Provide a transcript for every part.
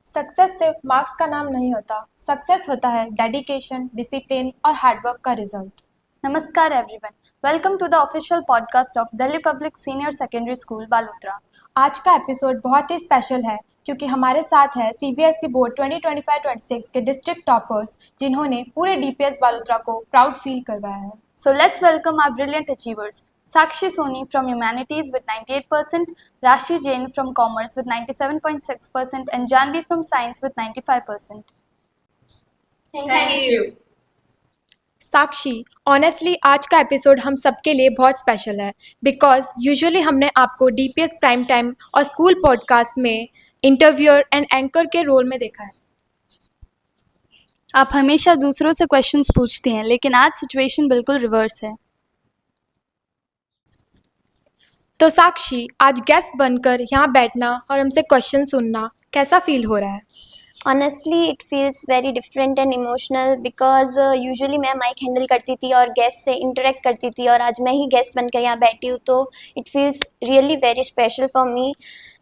Success सिर्फ marks का नाम नहीं होता। सक्सेस होता है डेडिकेशन, डिसिप्लिन और हार्डवर्क का रिजल्ट। नमस्कार everyone, welcome to the official podcast of Delhi public senior secondary school Balotra. आज का एपिसोड बहुत ही स्पेशल है क्योंकि हमारे साथ है सीबीएसई बोर्ड 2025-26 के डिस्ट्रिक्ट टॉपर्स जिन्होंने पूरे डीपीएस बालोतरा को प्राउड फील करवाया है। So let's welcome our brilliant achievers. Sakshi Soni from Humanities with 98%, Rashi Jain from Commerce with 97.6% and Janvi from Science with 95%. Thank you. Sakshi, honestly आज का episode हम सबके लिए बहुत स्पेशल है बिकॉज यूजुअली हमने आपको डीपीएस प्राइम टाइम और स्कूल पॉडकास्ट में इंटरव्यूअर एंड एंकर के रोल में देखा है। आप हमेशा दूसरों से क्वेश्चंस पूछती हैं, लेकिन आज सिचुएशन बिल्कुल रिवर्स है। तो साक्षी, आज गेस्ट बनकर यहाँ बैठना और हमसे क्वेश्चन सुनना कैसा फील हो रहा है? Honestly, it feels very different and emotional because usually मैं माइक हैंडल करती थी और गेस्ट से इंटरेक्ट करती थी और आज मैं ही गेस्ट बनकर यहाँ बैठी हूँ, तो it feels really very special for me.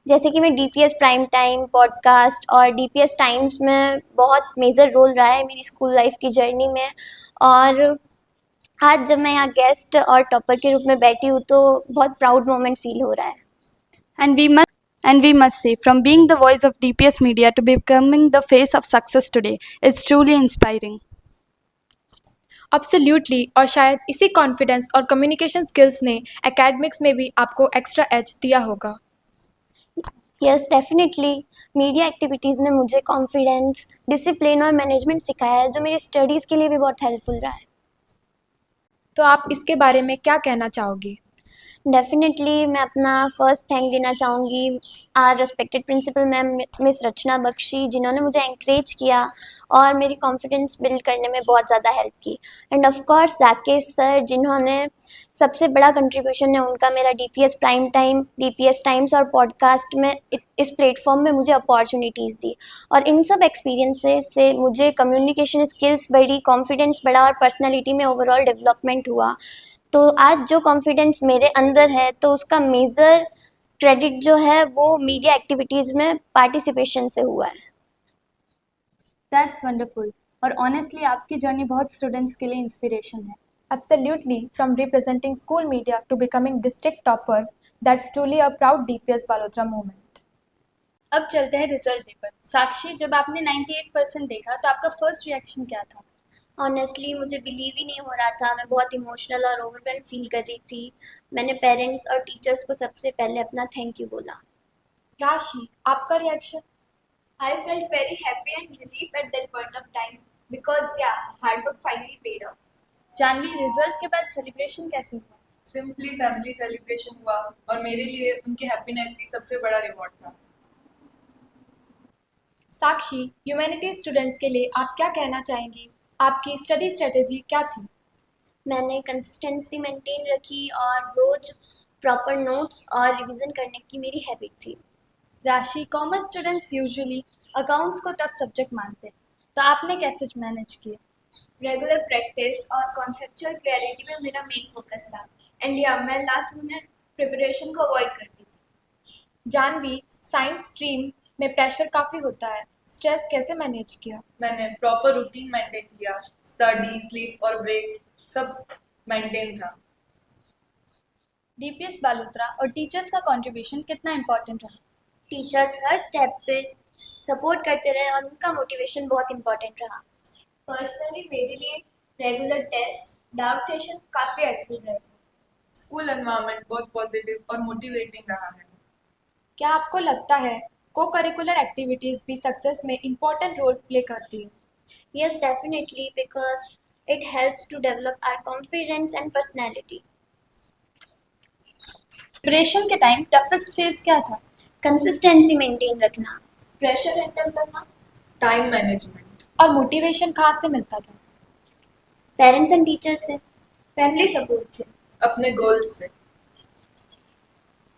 जैसे कि मैं डीपीएस प्राइम टाइम पॉडकास्ट और डीपीएस टाइम्स में बहुत मेजर रोल रहा है मेरी स्कूल लाइफ की जर्नी में, और आज जब मैं यहाँ गेस्ट और टॉपर के रूप में बैठी हूँ तो बहुत प्राउड मोमेंट फील हो रहा है। And we must say, from being the voice of DPS media to becoming the face of success today, it's truly inspiring. Absolutely, और शायद इसी कॉन्फिडेंस और कम्युनिकेशन स्किल्स ने एकेडमिक्स में भी आपको एक्स्ट्रा एज दिया होगा। यस डेफिनेटली, मीडिया एक्टिविटीज़ ने मुझे कॉन्फिडेंस, डिसिप्लिन और मैनेजमेंट सिखाया है जो मेरी स्टडीज़ के लिए भी बहुत हेल्पफुल रहा है। तो आप इसके बारे में क्या कहना चाहोगी? डेफिनेटली मैं अपना फर्स्ट थैंक देना चाहूँगी our respected principal ma'am miss Rachna Bakshi, जिन्होंने मुझे एंकरेज किया और मेरी कॉन्फिडेंस बिल्ड करने में बहुत ज़्यादा हेल्प की। End of course Rakesh sir, जिन्होंने सबसे बड़ा कंट्रीब्यूशन है उनका मेरा DPS prime time, DPS times और पॉडकास्ट में इस प्लेटफॉर्म में मुझे अपॉर्चुनिटीज़ दी, और इन सब एक्सपीरियंसेस से मुझे कम्युनिकेशन स्किल्स बढ़ी, कॉन्फिडेंस बढ़ा और पर्सनैलिटी में ओवरऑल डेवलपमेंट हुआ। तो आज जो कॉन्फिडेंस मेरे अंदर है तो उसका मेजर क्रेडिट जो है वो मीडिया एक्टिविटीज़ में पार्टिसिपेशन से हुआ है। That's wonderful. और ऑनेस्टली आपकी जर्नी बहुत स्टूडेंट्स के लिए इंस्पिरेशन है। Absolutely, from representing school media to becoming district topper, that's truly a proud DPS Balotra moment. अब चलते हैं रिजल्ट डे पर। साक्षी, जब आपने 98% देखा तो आपका फर्स्ट रिएक्शन क्या था? ऑनेस्टली मुझे बिलीव ही नहीं हो रहा था, मैं बहुत इमोशनल और ओवरवेल्म फील कर रही थी। मैंने पेरेंट्स और टीचर्स को सबसे पहले अपना थैंक यू बोला। राशि, आपका reaction? I felt very happy and relief at that point of time because hard work finally paid off. Janvi, result के बाद सेलिब्रेशन कैसे हुआ? सिंपली फैमिली सेलिब्रेशन हुआ और मेरे लिए उनकी हैप्पीनेस ही सबसे बड़ा रिवॉर्ड था। साक्षी, ह्यूमैनिटी स्टूडेंट्स के लिए आप क्या कहना चाहेंगी? आपकी स्टडी स्ट्रेटेजी क्या थी? मैंने कंसिस्टेंसी मेंटेन रखी और रोज प्रॉपर नोट्स और रिवीजन करने की मेरी हैबिट थी। राशि, कॉमर्स स्टूडेंट्स यूजुअली अकाउंट्स को टफ सब्जेक्ट मानते हैं, तो आपने कैसे मैनेज किया? रेगुलर प्रैक्टिस और कॉन्सेप्चुअल क्लैरिटी में मेरा मेन फोकस था, एंड मैं लास्ट मिनट प्रिपरेशन को अवॉइड करती थी। जानवी, साइंस स्ट्रीम में प्रेशर काफ़ी होता है, स्ट्रेस कैसे मैनेज किया? मैंने प्रॉपर रूटीन मेंटेन किया, स्टडी, स्लीप और ब्रेक्स सब मेंटेन था। डीपीएस बालोतरा और टीचर्स का कंट्रीब्यूशन कितना इम्पोर्टेंट रहा? टीचर्स हर स्टेप पे सपोर्ट करते रहे और उनका मोटिवेशन बहुत इम्पोर्टेंट रहा। पर्सनली मेरे लिए रेगुलर टेस्ट, डाउट सेशन काफ़ी हेल्पफुल रहे थे। स्कूल एनवायरनमेंट बहुत पॉजिटिव और मोटिवेटिंग रहा है। क्या आपको लगता है को करिकुलर एक्टिविटीज़ भी सक्सेस में इम्पोर्टेंट रोल प्ले करती हैं? Yes, definitely, because it helps to develop our confidence and personality. Preparation के टाइम टफेस्ट फेज क्या था? कंसिस्टेंसी मेंटेन रखना, प्रेशर हैंडल करना, टाइम मैनेजमेंट और मोटिवेशन कहाँ से मिलता था? पेरेंट्स एंड टीचर्स से, फैमिली सपोर्ट से, अपने गोल्स से।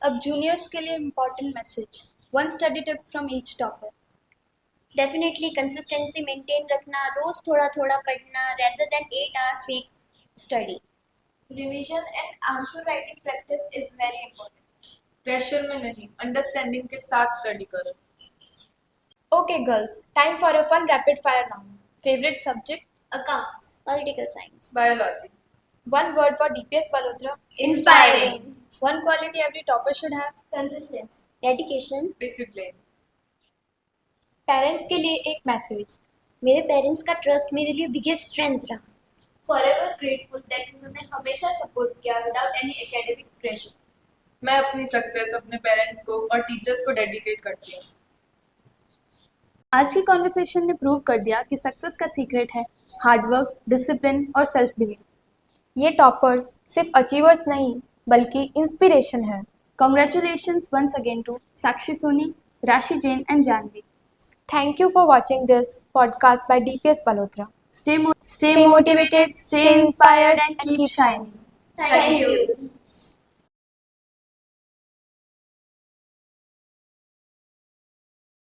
अब जूनियर्स के लिए important message, one study tip from each topper. Definitely consistency maintain रखना, रोज थोड़ा थोड़ा पढ़ना rather than 8 hour fake study. Revision and answer writing practice is very important. Pressure में नहीं, अंडरस्टैंडिंग के साथ स्टडी करो। Okay, girls, time for a fun rapid fire round. Favorite subject? Accounts. Political science. Biology. One word for DPS Palhotra. Inspiring. One quality every topper should have. Consistency. Dedication. Discipline. Parents के लिए एक message. मेरे parents का trust मेरे लिए biggest strength रहा. Forever grateful that उन्होंने हमेशा सपोर्ट किया without any academic pressure. मैं अपनी सक्सेस अपने पेरेंट्स को और टीचर्स को डेडिकेट करती हूँ. आज की कॉन्वर्सेशन ने प्रूव कर दिया कि सक्सेस का सीक्रेट है हार्डवर्क, डिसिप्लिन और सेल्फ बिलीव. ये टॉपर्स सिर्फ अचीवर्स नहीं बल्कि इंस्पिरेशन है. Congratulations once again to Sakshi Soni, Rashi Jain and Janvi. Thank you for watching this podcast by DPS Palhotra. Stay motivated, stay inspired and keep shining. Thank you.